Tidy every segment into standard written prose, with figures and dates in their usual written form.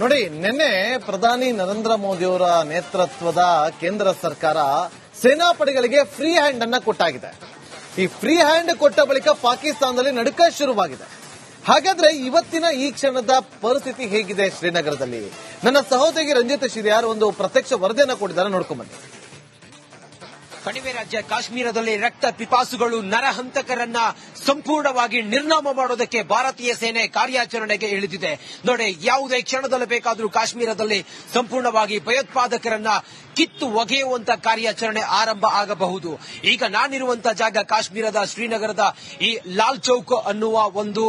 ನೋಡಿ, ನಿನ್ನೆ ಪ್ರಧಾನಿ ನರೇಂದ್ರ ಮೋದಿಯವರ ನೇತೃತ್ವದ ಕೇಂದ್ರ ಸರ್ಕಾರ ಸೇನಾಪಡೆಗಳಿಗೆ ಫ್ರೀ ಹ್ಯಾಂಡ್ ಅನ್ನ ಕೊಟ್ಟಾಗಿದೆ. ಈ ಫ್ರೀ ಹ್ಯಾಂಡ್ ಕೊಟ್ಟ ಬಳಿಕ ಪಾಕಿಸ್ತಾನದಲ್ಲಿ ನಡುಕ ಶುರುವಾಗಿದೆ. ಹಾಗಾದ್ರೆ ಇವತ್ತಿನ ಈ ಕ್ಷಣದ ಪರಿಸ್ಥಿತಿ ಹೇಗಿದೆ ಶ್ರೀನಗರದಲ್ಲಿ? ನನ್ನ ಸಹೋದರಿ ರಂಜಿತ್ ಶಿರಿಯಾರ್ ಒಂದು ಪ್ರತ್ಯಕ್ಷ ವರದಿಯನ್ನು ಕೊಟ್ಟಿದ್ದಾರೆ, ನೋಡ್ಕೊಂಡ್ಬನ್ನಿ. ಕಣಿವೆ ರಾಜ್ಯ ಕಾಶ್ಮೀರದಲ್ಲಿ ರಕ್ತ ಪಿಪಾಸುಗಳು ನರಹಂತಕರನ್ನ ಸಂಪೂರ್ಣವಾಗಿ ನಿರ್ನಾಮ ಮಾಡೋದಕ್ಕೆ ಭಾರತೀಯ ಸೇನೆ ಕಾರ್ಯಾಚರಣೆಗೆ ಇಳಿದಿದೆ. ನೋಡಿ, ಯಾವುದೇ ಕ್ಷಣದಲ್ಲಿ ಬೇಕಾದರೂ ಕಾಶ್ಮೀರದಲ್ಲಿ ಸಂಪೂರ್ಣವಾಗಿ ಭಯೋತ್ಪಾದಕರನ್ನ ಕಿತ್ತು ಒಗೆಯುವಂತ ಕಾರ್ಯಾಚರಣೆ ಆರಂಭ ಆಗಬಹುದು. ಈಗ ನಾನಿರುವಂತಹ ಜಾಗ ಕಾಶ್ಮೀರದ ಶ್ರೀನಗರದ ಈ ಲಾಲ್ ಚೌಕ್ ಅನ್ನುವ ಒಂದು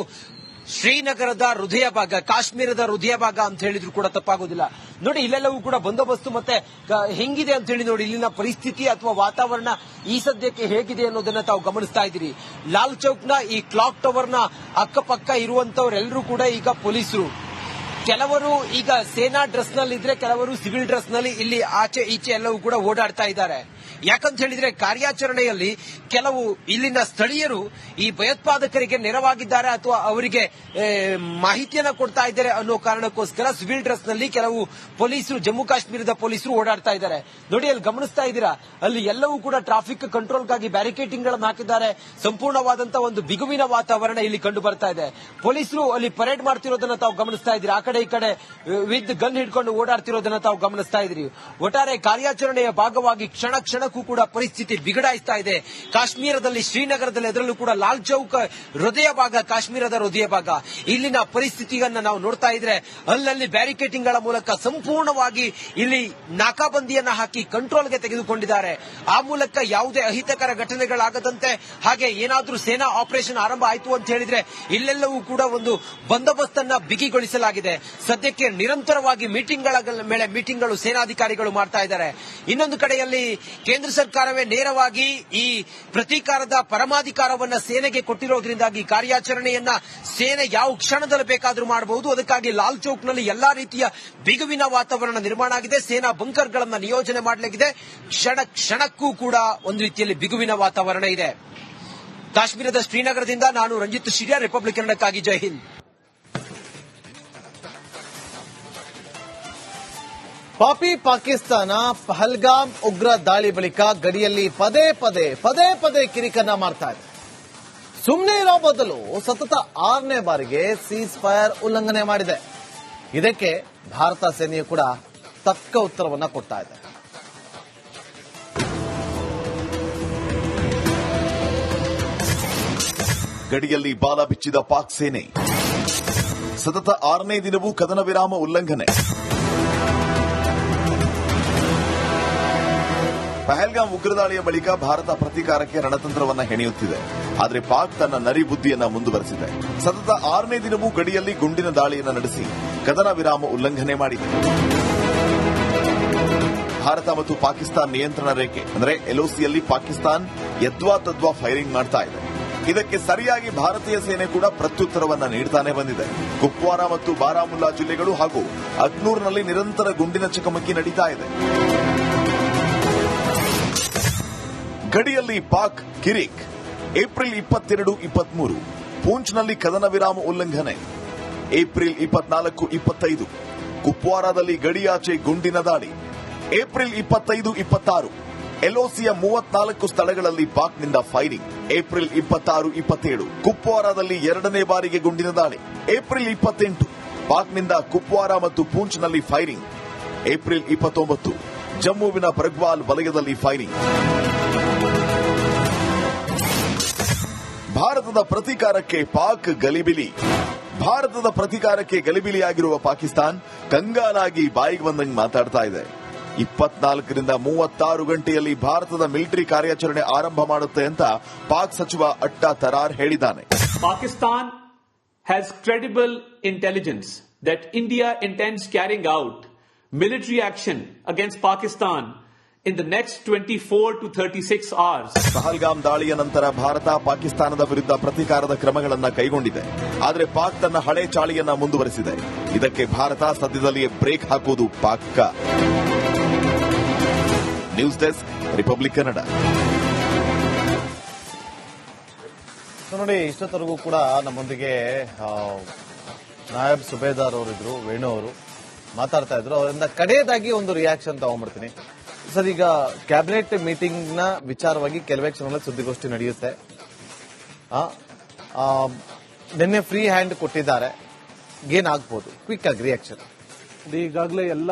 ಶ್ರೀನಗರದ ಹೃದಯ ಭಾಗ, ಕಾಶ್ಮೀರದ ಹೃದಯ ಭಾಗ ಅಂತ ಹೇಳಿದ್ರು ಕೂಡ ತಪ್ಪಾಗೋದಿಲ್ಲ. ನೋಡಿ, ಇಲ್ಲೆಲ್ಲವೂ ಕೂಡ ಬಂದೋಬಸ್ತು ಮತ್ತೆ ಹೆಂಗಿದೆ ಅಂತ ಹೇಳಿ ನೋಡಿ, ಇಲ್ಲಿನ ಪರಿಸ್ಥಿತಿ ಅಥವಾ ವಾತಾವರಣ ಈ ಸದ್ಯಕ್ಕೆ ಹೇಗಿದೆ ಅನ್ನೋದನ್ನ ತಾವು ಗಮನಿಸ್ತಾ ಇದ್ದೀರಿ. ಲಾಲ್ ಚೌಕ್ನ ಈ ಕ್ಲಾಕ್ ಟವರ್ನ ಅಕ್ಕಪಕ್ಕ ಇರುವಂತವರೆಲ್ಲರೂ ಕೂಡ ಈಗ ಪೊಲೀಸರು. ಕೆಲವರು ಈಗ ಸೇನಾ ಡ್ರೆಸ್ ನಲ್ಲಿ ಇದ್ರೆ, ಕೆಲವರು ಸಿವಿಲ್ ಡ್ರೆಸ್ ನಲ್ಲಿ ಇಲ್ಲಿ ಆಚೆ ಈಚೆ ಎಲ್ಲವೂ ಕೂಡ ಓಡಾಡ್ತಾ ಇದ್ದಾರೆ. ಯಾಕಂತ ಹೇಳಿದ್ರೆ ಕಾರ್ಯಾಚರಣೆಯಲ್ಲಿ ಕೆಲವು ಇಲ್ಲಿನ ಸ್ಥಳೀಯರು ಈ ಭಯೋತ್ಪಾದಕರಿಗೆ ನೆರವಾಗಿದ್ದಾರೆ ಅಥವಾ ಅವರಿಗೆ ಮಾಹಿತಿಯನ್ನ ಕೊಡ್ತಾ ಇದ್ದಾರೆ ಅನ್ನೋ ಕಾರಣಕ್ಕೋಸ್ಕರ ಸಿವಿಲ್ ಡ್ರೆಸ್ ನಲ್ಲಿ ಕೆಲವು ಪೊಲೀಸರು, ಜಮ್ಮು ಕಾಶ್ಮೀರದ ಪೊಲೀಸರು ಓಡಾಡ್ತಾ ಇದ್ದಾರೆ. ನೋಡಿ, ಅಲ್ಲಿ ಗಮನಿಸ್ತಾ ಇದ್ದೀರಾ, ಅಲ್ಲಿ ಎಲ್ಲವೂ ಕೂಡ ಟ್ರಾಫಿಕ್ ಕಂಟ್ರೋಲ್ಗಾಗಿ ಬ್ಯಾರಿಕೇಡಿಂಗ್ ಗಳನ್ನು ಹಾಕಿದ್ದಾರೆ. ಸಂಪೂರ್ಣವಾದಂತಹ ಒಂದು ಬಿಗುವಿನ ವಾತಾವರಣ ಇಲ್ಲಿ ಕಂಡು ಬರ್ತಾ ಇದೆ. ಪೊಲೀಸರು ಅಲ್ಲಿ ಪರೇಡ್ ಮಾಡ್ತಿರೋದನ್ನ ತಾವು ಗಮನಿಸ್ತಾ ಇದ್ದೀರಾ. ಆ ಕಡೆ ಈ ಕಡೆ ವಿದ್ ಗನ್ ಹಿಡ್ಕೊಂಡು ಓಡಾಡ್ತಿರೋದನ್ನ ತಾವು ಗಮನಿಸ್ತಾ ಇದ್ದೀರಿ. ಒಟ್ಟಾರೆ ಕಾರ್ಯಾಚರಣೆಯ ಭಾಗವಾಗಿ ಕ್ಷಣ ಕ್ಷಣಕ್ಕೂ ಕೂಡ ಪರಿಸ್ಥಿತಿ ಬಿಗಡಾಯಿಸ್ತಾ ಇದೆ ಕಾಶ್ಮೀರದಲ್ಲಿ, ಶ್ರೀನಗರದಲ್ಲಿ. ಅದರಲ್ಲೂ ಕೂಡ ಲಾಲ್ ಚೌಕ್ ಹೃದಯ ಭಾಗ, ಕಾಶ್ಮೀರದ ಹೃದಯ ಭಾಗ. ಇಲ್ಲಿನ ಪರಿಸ್ಥಿತಿಯನ್ನ ನಾವು ನೋಡ್ತಾ ಇದ್ರೆ ಅಲ್ಲಲ್ಲಿ ಬ್ಯಾರಿಕೇಡಿಂಗ್ ಗಳ ಮೂಲಕ ಸಂಪೂರ್ಣವಾಗಿ ಇಲ್ಲಿ ನಾಕಾಬಂದಿಯನ್ನ ಹಾಕಿ ಕಂಟ್ರೋಲ್ಗೆ ತೆಗೆದುಕೊಂಡಿದ್ದಾರೆ. ಆ ಮೂಲಕ ಯಾವುದೇ ಅಹಿತಕರ ಘಟನೆಗಳಾಗದಂತೆ, ಹಾಗೆ ಏನಾದ್ರೂ ಸೇನಾ ಆಪರೇಷನ್ ಆರಂಭ ಆಯಿತು ಅಂತ ಹೇಳಿದ್ರೆ ಇಲ್ಲೆಲ್ಲವೂ ಕೂಡ ಒಂದು ಬಂದೋಬಸ್ತನ್ನ ಬಿಗಿಗೊಳಿಸಲಾಗಿದೆ. ಸದ್ಯಕ್ಕೆ ನಿರಂತರವಾಗಿ ಮೀಟಿಂಗ್ಗಳ ಮೇಲೆ ಮೀಟಿಂಗ್ಗಳು ಸೇನಾಧಿಕಾರಿಗಳು ಮಾಡ್ತಾ ಇದ್ದಾರೆ. ಇನ್ನೊಂದು ಕಡೆಯಲ್ಲಿ ಕೇಂದ್ರ ಸರ್ಕಾರವೇ ನೇರವಾಗಿ ಈ ಪ್ರತೀಕಾರದ ಪರಮಾಧಿಕಾರವನ್ನ ಸೇನೆಗೆ ಕೊಟ್ಟಿರೋದ್ರಿಂದಾಗಿ ಕಾರ್ಯಾಚರಣೆಯನ್ನ ಸೇನೆ ಯಾವ ಕ್ಷಣದಲ್ಲಿ ಬೇಕಾದರೂ ಮಾಡಬಹುದು. ಅದಕ್ಕಾಗಿ ಲಾಲ್ ಚೌಕ್ನಲ್ಲಿ ಎಲ್ಲಾ ರೀತಿಯ ಬಿಗುವಿನ ವಾತಾವರಣ ನಿರ್ಮಾಣ ಆಗಿದೆ. ಸೇನಾ ಬಂಕರ್ಗಳನ್ನು ನಿಯೋಜನೆ ಮಾಡಲಾಗಿದೆ. ಕ್ಷಣ ಕ್ಷಣಕ್ಕೂ ಕೂಡ ಒಂದು ರೀತಿಯಲ್ಲಿ ಬಿಗುವಿನ ವಾತಾವರಣ ಇದೆ. ಕಾಶ್ಮೀರದ ಶ್ರೀನಗರದಿಂದ ನಾನು ರಂಜಿತ್ ಶಿರಿಯಾರ್, ರಿಪಬ್ಲಿಕ್ ಕನ್ನಡಕ್ಕಾಗಿ. ಜೈ ಹಿಂದ್. ಪಾಪಿ ಪಾಕಿಸ್ತಾನ ಪಹಲ್ಗಾಮ್ ಉಗ್ರ ದಾಳಿ ಬಳಿಕ ಗಡಿಯಲ್ಲಿ ಪದೇ ಪದೇ ಕಿರಿಕನ್ನ ಮಾಡ್ತಾ ಇದೆ. ಸುಮ್ಮನೆ ಇರೋ ಬದಲು ಸತತ 6ನೇ ಬಾರಿಗೆ ಸೀಸ್ ಫೈರ್ ಉಲ್ಲಂಘನೆ ಮಾಡಿದೆ. ಇದಕ್ಕೆ ಭಾರತ ಸೇನೆಯು ಕೂಡ ತಕ್ಕ ಉತ್ತರವನ್ನ ಕೊಡ್ತಾ ಇದೆ. ಗಡಿಯಲ್ಲಿ ಬಾಲ ಬಿಚ್ಚಿದ ಪಾಕ್ ಸೇನೆ, ಸತತ 6ನೇ ದಿನವೂ ಕದನ ವಿರಾಮ ಉಲ್ಲಂಘನೆ. ಪಹಲ್ಗಾಮ್ ಉಗ್ರದಾಳಿಯ ಬಳಿಕ ಭಾರತ ಪ್ರತೀಕಾರಕ್ಕೆ ರಣತಂತ್ರವನ್ನ ಹೆಣೆಯುತ್ತಿದೆ. ಆದರೆ ಪಾಕ್ ತನ್ನ ನರಿ ಬುದ್ಧಿಯನ್ನ ಮುಂದುವರೆಸಿದೆ. ಸತತ 6ನೇ ದಿನವೂ ಗಡಿಯಲ್ಲಿ ಗುಂಡಿನ ದಾಳಿಯನ್ನು ನಡೆಸಿ ಕದನ ವಿರಾಮ ಉಲ್ಲಂಘನೆ ಮಾಡಿದೆ. ಭಾರತ ಮತ್ತು ಪಾಕಿಸ್ತಾನ ನಿಯಂತ್ರಣ ರೇಖೆ ಅಂದರೆ ಎಲ್ಒಸಿಯಲ್ಲಿ ಪಾಕಿಸ್ತಾನ ಯದ್ವಾ ತದ್ವಾ ಫೈರಿಂಗ್ ಮಾಡ್ತಾ ಇದೆ. ಇದಕ್ಕೆ ಸರಿಯಾಗಿ ಭಾರತೀಯ ಸೇನೆ ಕೂಡ ಪ್ರತ್ಯುತ್ತರವನ್ನ ನೀಡುತ್ತಾನೆ ಬಂದಿದೆ. ಕುಪ್ವಾರಾ ಮತ್ತು ಬಾರಾಮುಲ್ಲಾ ಜಿಲ್ಲೆಗಳು ಹಾಗೂ ಅಖ್ನೂರ್ನಲ್ಲಿ ನಿರಂತರ ಗುಂಡಿನ ಚಕಮಕಿ ನಡೀತಾ ಇದೆ. ಗಡಿಯಲ್ಲಿ ಪಾಕ್ ಕಿರಿಕ್. ಏಪ್ರಿಲ್ 22, 23 ಪೂಂಚ್ನಲ್ಲಿ ಕದನ ವಿರಾಮ ಉಲ್ಲಂಘನೆ. ಏಪ್ರಿಲ್ 24, 25 ಕುಪ್ವಾರಾದಲ್ಲಿ ಗಡಿಯಾಚೆ ಗುಂಡಿನ ದಾಳಿ. ಏಪ್ರಿಲ್ 25, 26 ಎಲ್ಒಸಿಯ 34 ಸ್ಥಳಗಳಲ್ಲಿ ಪಾಕ್ನಿಂದ ಫೈರಿಂಗ್. ಏಪ್ರಿಲ್ 26, 27 ಕುಪ್ವಾರಾದಲ್ಲಿ 2ನೇ ಬಾರಿಗೆ ಗುಂಡಿನ ದಾಳಿ. ಏಪ್ರಿಲ್ 28 ಪಾಕ್ನಿಂದ ಕುಪ್ವಾರಾ ಮತ್ತು ಪೂಂಚ್ನಲ್ಲಿ ಫೈರಿಂಗ್. ಏಪ್ರಿಲ್ 29 ಜಮ್ಮುವಿನ ಬರ್ಗ್ವಾಲ್ ವಲಯದಲ್ಲಿ ಫೈರಿಂಗ್. ಭಾರತದ ಪ್ರತೀಕಾರಕ್ಕೆ ಪಾಕ್ ಗಲಿಬಿಲಿ. ಭಾರತದ ಪ್ರತೀಕಾರಕ್ಕೆ ಗಲಿಬಿಲಿಯಾಗಿರುವ ಪಾಕಿಸ್ತಾನ ಕಂಗಾಲಾಗಿ ಬಾಯಿಗೆ ಬಂದಂಗೆ ಮಾತಾಡ್ತಾ ಇದೆ. 24ರಿಂದ 36 ಗಂಟೆಯಲ್ಲಿ ಭಾರತದ ಮಿಲಿಟರಿ ಕಾರ್ಯಾಚರಣೆ ಆರಂಭ ಮಾಡುತ್ತೆ ಅಂತ ಪಾಕ್ ಸಚಿವ ಅಟ್ಟಾ ತರಾರ್ ಹೇಳಿದ್ದಾನೆ. Pakistan has credible intelligence that India intends carrying out military action against Pakistan in the next 24 to 36 hours. Pahalgam ದಾಳಿಯ ನಂತರ ಭಾರತ ಪಾಕಿಸ್ತಾನದ ವಿರುದ್ಧ ಪ್ರತೀಕಾರದ ಕ್ರಮಗಳನ್ನು ಕೈಗೊಂಡಿದೆ. ಆದರೆ ಪಾಕ್ ತನ್ನ ಹಳೆ ಚಾಳಿಯನ್ನ ಮುಂದುವರೆಸಿದೆ. ಇದಕ್ಕೆ ಭಾರತ ಸದ್ಯದಲ್ಲಿಯೇ ಬ್ರೇಕ್ ಹಾಕುವುದು ಪಕ್ಕಾ. News desk, republic Kannada. ನೋಡಿ, ಇಷ್ಟೊತ್ತರೆಗೂ ಕೂಡ ನಮ್ಮೊಂದಿಗೆ ನಾಯಬ್ ಸುಬೇದಾರ್ ಅವರಿದ್ರು, ವೇಣು ಅವರು. ಮಾತಾಡ್ತಾ ಇದ್ರು. ಅವರಿಂದ ಕಡೆಯದಾಗಿ ಒಂದು ರಿಯಾಕ್ಷನ್ ತಗೊಂಡ್ಬಿಡ್ತೀನಿ ಸರ್. ಈಗ ಕ್ಯಾಬಿನೆಟ್ ಮೀಟಿಂಗ್ ನ ವಿಚಾರವಾಗಿ ಕೆಲವೇ ಕ್ಷಣಗಳಲ್ಲಿ ಸುದ್ದಿಗೋಷ್ಠಿ ನಡೆಯುತ್ತೆ. ನಿನ್ನೆ ಫ್ರೀ ಹ್ಯಾಂಡ್ ಕೊಟ್ಟಿದ್ದಾರೆ, ಏನಾಗ್ಬೋದು? ಕ್ವಿಕ್ ಆಗಿ ರಿಯಾಕ್ಷನ್. ಈಗಾಗಲೇ ಎಲ್ಲ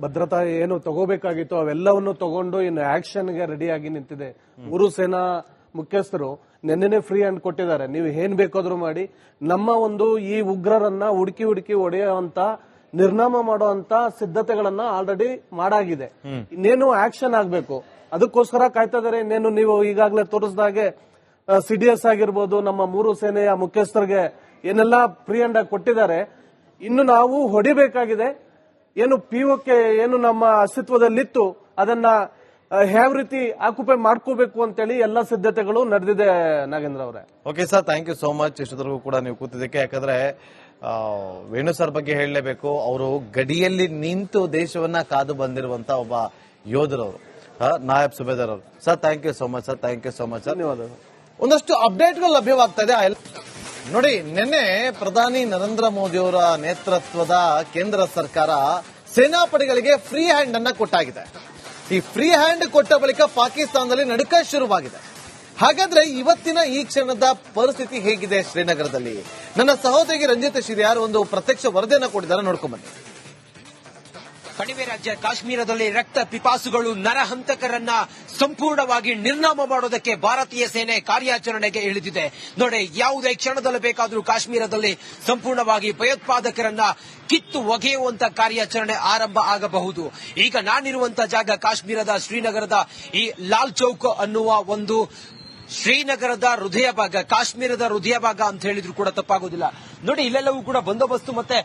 ಭದ್ರತಾ ಏನು ತಗೋಬೇಕಾಗಿತ್ತು ಅವೆಲ್ಲವನ್ನು ತಗೊಂಡು ಇನ್ನು ಆಕ್ಷನ್ಗೆ ರೆಡಿಯಾಗಿ ನಿಂತಿದೆ. ಮೂರು ಸೇನಾ ಮುಖ್ಯಸ್ಥರು ನಿನ್ನೆನೆ ಫ್ರೀ ಹ್ಯಾಂಡ್ ಕೊಟ್ಟಿದ್ದಾರೆ. ನೀವು ಏನ್ ಬೇಕಾದ್ರೂ ಮಾಡಿ, ನಮ್ಮ ಒಂದು ಈ ಉಗ್ರರನ್ನ ಹುಡುಕಿ ಹೊಡೆಯುವಂತ ನಿರ್ನಾಮ ಮಾಡುವಂತ ಸಿದ್ಧತೆಗಳನ್ನ ಆಲ್ರೆಡಿ ಮಾಡಾಗಿದೆ. ಇನ್ನೇನು ಆಕ್ಷನ್ ಆಗ್ಬೇಕು, ಅದಕ್ಕೋಸ್ಕರ ಕಾಯ್ತಾ ಇದಾರೆ. ಇನ್ನೇನು ನೀವು ಈಗಾಗಲೇ ತೋರಿಸಿದಾಗೆ ಸಿಡಿಎಸ್ ಆಗಿರ್ಬೋದು, ನಮ್ಮ ಮೂರು ಸೇನೆಯ ಮುಖ್ಯಸ್ಥರಿಗೆ ಏನೆಲ್ಲ ಫ್ರೀ ಹ್ಯಾಂಡ್ ಆಗಿ ಕೊಟ್ಟಿದ್ದಾರೆ. ಇನ್ನು ನಾವು ಹೊಡಿಬೇಕಾಗಿದೆ. ಏನು ಪಿಒಕೆ ಏನು ನಮ್ಮ ಅಸ್ತಿತ್ವದಲ್ಲಿತ್ತು ಅದನ್ನ ಯಾವ ರೀತಿ ಆಕ್ಯುಪೈ ಮಾಡ್ಕೋಬೇಕು ಅಂತೇಳಿ ಎಲ್ಲ ಸಿದ್ಧತೆಗಳು ನಡೆದಿದೆ. ನಾಗೇಂದ್ರ ಅವರೇ, okay sir, thank you so much. ಇಷ್ಟೊತ್ತರೆಗೂ ಕೂಡ ನೀವು ಕೂತಿದ್ದಕ್ಕೆ. ಯಾಕಂದ್ರೆ ವೇಣು ಸರ್ ಬಗ್ಗೆ ಹೇಳಲೇಬೇಕು. ಅವರು ಗಡಿಯಲ್ಲಿ ನಿಂತು ದೇಶವನ್ನ ಕಾದು ಬಂದಿರುವಂತ ಒಬ್ಬ ಯೋಧರವರು, ನಾಯಬ್ ಸುಬೇದಾರ್ ಅವರು. Sir, thank you so much sir, thank you so much sir. ಧನ್ಯವಾದಗಳು. ಒಂದಷ್ಟು ಅಪ್ಡೇಟ್ಗಳು ಲಭ್ಯವಾಗ್ತಾ ಇದೆ. ನೋಡಿ, ನಿನ್ನೆ ಪ್ರಧಾನಿ ನರೇಂದ್ರ ಮೋದಿ ಅವರ ನೇತೃತ್ವದ ಕೇಂದ್ರ ಸರ್ಕಾರ ಸೇನಾಪಡೆಗಳಿಗೆ ಫ್ರೀ ಹ್ಯಾಂಡ್ ಅನ್ನ ಕೊಟ್ಟಾಗಿದೆ. ಈ ಫ್ರೀ ಹ್ಯಾಂಡ್ ಕೊಟ್ಟ ಬಳಿಕ ಪಾಕಿಸ್ತಾನದಲ್ಲಿ ನಡುಕ ಶುರುವಾಗಿದೆ. ಹಾಗಾದ್ರೆ ಇವತ್ತಿನ ಈ ಕ್ಷಣದ ಪರಿಸ್ಥಿತಿ ಹೇಗಿದೆ ಶ್ರೀನಗರದಲ್ಲಿ? ನನ್ನ ಸಹೋದರಿ ರಂಜಿತ್ ಶಿರಿಯಾರ್ ಒಂದು ಪ್ರತ್ಯಕ್ಷ ವರದಿಯನ್ನು ಕೊಟ್ಟಿದ್ದಾರೆ, ನೋಡ್ಕೊಂಡ್ ಬನ್ನಿ. ಕಣಿವೆ ರಾಜ್ಯ ಕಾಶ್ಮೀರದಲ್ಲಿ ರಕ್ತ ಪಿಪಾಸುಗಳು ನರಹಂತಕರನ್ನ ಸಂಪೂರ್ಣವಾಗಿ ನಿರ್ನಾಮ ಮಾಡೋದಕ್ಕೆ ಭಾರತೀಯ ಸೇನೆ ಕಾರ್ಯಾಚರಣೆಗೆ ಇಳಿದಿದೆ. ನೋಡಿ, ಯಾವುದೇ ಕ್ಷಣದಲ್ಲಿ ಬೇಕಾದರೂ ಕಾಶ್ಮೀರದಲ್ಲಿ ಸಂಪೂರ್ಣವಾಗಿ ಭಯೋತ್ಪಾದಕರನ್ನ ಕಿತ್ತು ಒಗೆಯುವಂತ ಕಾರ್ಯಾಚರಣೆ ಆರಂಭ ಆಗಬಹುದು. ಈಗ ನಾನಿರುವಂತ ಜಾಗ ಕಾಶ್ಮೀರದ ಶ್ರೀನಗರದ ಈ ಲಾಲ್ ಚೌಕ್ ಅನ್ನುವ ಒಂದು ಶ್ರೀನಗರದ ಹೃದಯ ಭಾಗ, ಕಾಶ್ಮೀರದ ಹೃದಯ ಭಾಗ ಅಂತ ಹೇಳಿದ್ರು ಕೂಡ ತಪ್ಪಾಗೋದಿಲ್ಲ. ನೋಡಿ, ಇಲ್ಲೆಲ್ಲವೂ ಕೂಡ ಬಂದೋಬಸ್ತು ಮತ್ತೆ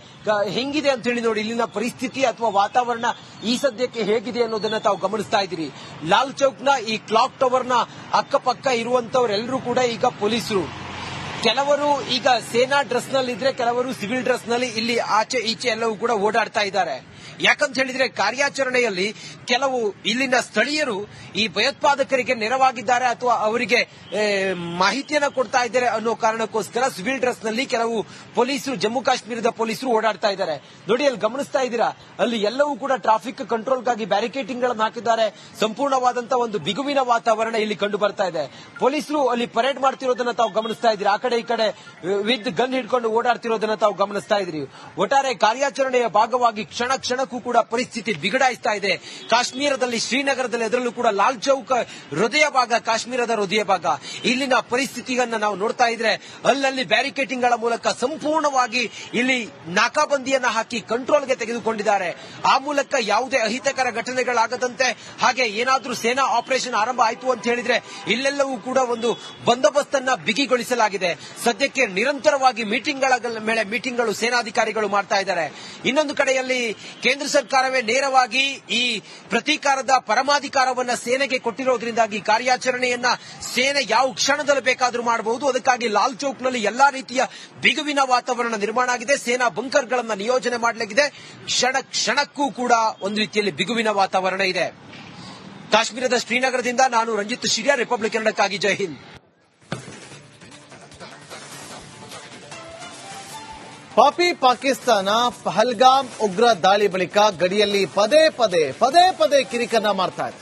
ಹೆಂಗಿದೆ ಅಂತ ಹೇಳಿ ನೋಡಿ, ಇಲ್ಲಿನ ಪರಿಸ್ಥಿತಿ ಅಥವಾ ವಾತಾವರಣ ಈ ಸದ್ಯಕ್ಕೆ ಹೇಗಿದೆ ಅನ್ನೋದನ್ನ ತಾವು ಗಮನಿಸ್ತಾ ಇದ್ದೀರಿ. ಲಾಲ್ ಚೌಕ್ನ ಈ ಕ್ಲಾಕ್ ಟವರ್ನ ಅಕ್ಕಪಕ್ಕ ಇರುವಂತವರೆಲ್ಲರೂ ಕೂಡ ಈಗ ಪೊಲೀಸರು. ಕೆಲವರು ಈಗ ಸೇನಾ ಡ್ರೆಸ್ ನಲ್ಲಿ ಇದ್ರೆ, ಕೆಲವರು ಸಿವಿಲ್ ಡ್ರೆಸ್ ನಲ್ಲಿ ಇಲ್ಲಿ ಆಚೆ ಈಚೆ ಎಲ್ಲವೂ ಕೂಡ ಓಡಾಡ್ತಾ ಇದ್ದಾರೆ. ಯಾಕಂತ ಹೇಳಿದ್ರೆ ಕಾರ್ಯಾಚರಣೆಯಲ್ಲಿ ಕೆಲವು ಇಲ್ಲಿನ ಸ್ಥಳೀಯರು ಈ ಭಯೋತ್ಪಾದಕರಿಗೆ ನೆರವಾಗಿದ್ದಾರೆ ಅಥವಾ ಅವರಿಗೆ ಮಾಹಿತಿಯನ್ನ ಕೊಡ್ತಾ ಇದ್ದಾರೆ ಅನ್ನೋ ಕಾರಣಕ್ಕೋಸ್ಕರ ಸಿವಿಲ್ ಡ್ರೆಸ್ ನಲ್ಲಿ ಕೆಲವು ಪೊಲೀಸರು, ಜಮ್ಮು ಕಾಶ್ಮೀರದ ಪೊಲೀಸರು ಓಡಾಡ್ತಾ ಇದ್ದಾರೆ. ನೋಡಿ, ಅಲ್ಲಿ ಗಮನಿಸ್ತಾ ಇದ್ದೀರಾ, ಅಲ್ಲಿ ಎಲ್ಲವೂ ಕೂಡ ಟ್ರಾಫಿಕ್ ಕಂಟ್ರೋಲ್ಗಾಗಿ ಬ್ಯಾರಿಕೇಡಿಂಗ್ ಗಳನ್ನು ಹಾಕಿದ್ದಾರೆ. ಸಂಪೂರ್ಣವಾದಂತಹ ಒಂದು ಬಿಗುವಿನ ವಾತಾವರಣ ಇಲ್ಲಿ ಕಂಡು ಬರ್ತಾ ಇದೆ. ಪೊಲೀಸರು ಅಲ್ಲಿ ಪರೇಡ್ ಮಾಡ್ತಿರೋದನ್ನ ತಾವು ಗಮನಿಸ್ತಾ ಇದ್ದೀರಾ. ಆ ಕಡೆ ಈ ಕಡೆ ವಿದ್ ಗನ್ ಹಿಡ್ಕೊಂಡು ಓಡಾಡ್ತಿರೋದನ್ನ ತಾವು ಗಮನಿಸ್ತಾ ಇದ್ರಿ. ಒಟ್ಟಾರೆ ಕಾರ್ಯಾಚರಣೆಯ ಭಾಗವಾಗಿ ಕ್ಷಣ ಕ್ಷಣಕ್ಕೂ ಕೂಡ ಪರಿಸ್ಥಿತಿ ಬಿಗಡಾಯಿಸ್ತಾ ಇದೆ ಕಾಶ್ಮೀರದಲ್ಲಿ, ಶ್ರೀನಗರದಲ್ಲಿ. ಅದರಲ್ಲೂ ಕೂಡ ಲಾಲ್ ಚೌಕ್ ಹೃದಯ ಭಾಗ, ಕಾಶ್ಮೀರದ ಹೃದಯ ಭಾಗ. ಇಲ್ಲಿನ ಪರಿಸ್ಥಿತಿಯನ್ನ ನಾವು ನೋಡ್ತಾ ಇದ್ರೆ ಅಲ್ಲಲ್ಲಿ ಬ್ಯಾರಿಕೇಡಿಂಗ್ ಗಳ ಮೂಲಕ ಸಂಪೂರ್ಣವಾಗಿ ಇಲ್ಲಿ ನಾಕಾಬಂದಿಯನ್ನ ಹಾಕಿ ಕಂಟ್ರೋಲ್ಗೆ ತೆಗೆದುಕೊಂಡಿದ್ದಾರೆ. ಆ ಮೂಲಕ ಯಾವುದೇ ಅಹಿತಕರ ಘಟನೆಗಳಾಗದಂತೆ, ಹಾಗೆ ಏನಾದ್ರೂ ಸೇನಾ ಆಪರೇಷನ್ ಆರಂಭ ಆಯಿತು ಅಂತ ಹೇಳಿದ್ರೆ ಇಲ್ಲೆಲ್ಲವೂ ಕೂಡ ಒಂದು ಬಂದೋಬಸ್ತನ್ನ ಬಿಗಿಗೊಳಿಸಲಾಗಿದೆ. ಸದ್ಯಕ್ಕೆ ನಿರಂತರವಾಗಿ ಮೀಟಿಂಗ್ಗಳ ಮೇಲೆ ಮೀಟಿಂಗ್ಗಳು ಸೇನಾಧಿಕಾರಿಗಳು ಮಾಡ್ತಾ ಇದ್ದಾರೆ. ಇನ್ನೊಂದು ಕಡೆಯಲ್ಲಿ ಕೇಂದ್ರ ಸರ್ಕಾರವೇ ನೇರವಾಗಿ ಈ ಪ್ರತೀಕಾರದ ಪರಮಾಧಿಕಾರವನ್ನ ಸೇನೆಗೆ ಕೊಟ್ಟಿರೋದ್ರಿಂದಾಗಿ ಕಾರ್ಯಾಚರಣೆಯನ್ನ ಸೇನೆ ಯಾವ ಕ್ಷಣದಲ್ಲಿ ಬೇಕಾದರೂ ಮಾಡಬಹುದು. ಅದಕ್ಕಾಗಿ ಲಾಲ್ ಚೌಕ್ನಲ್ಲಿ ಎಲ್ಲಾ ರೀತಿಯ ಬಿಗುವಿನ ವಾತಾವರಣ ನಿರ್ಮಾಣ ಆಗಿದೆ. ಸೇನಾ ಬಂಕರ್ಗಳನ್ನ ನಿಯೋಜನೆ ಮಾಡಲಾಗಿದೆ. ಕ್ಷಣ ಕ್ಷಣಕ್ಕೂ ಕೂಡ ಒಂದು ರೀತಿಯಲ್ಲಿ ಬಿಗುವಿನ ವಾತಾವರಣ ಇದೆ. ಕಾಶ್ಮೀರದ ಶ್ರೀನಗರದಿಂದ ನಾನು ರಂಜಿತ್ ಶಿರಿಯಾ, ರಿಪಬ್ಲಿಕ್ ಕನ್ನಡಕ್ಕಾಗಿ. ಜೈ ಹಿಂದ್. ಪಾಪಿ ಪಾಕಿಸ್ತಾನ ಪಹಲ್ಗಾಮ್ ಉಗ್ರ ದಾಳಿ ಬಳಿಕ ಗಡಿಯಲ್ಲಿ ಪದೇ ಪದೇ ಕಿರಿಕನ್ನ ಮಾಡ್ತಾ ಇದೆ.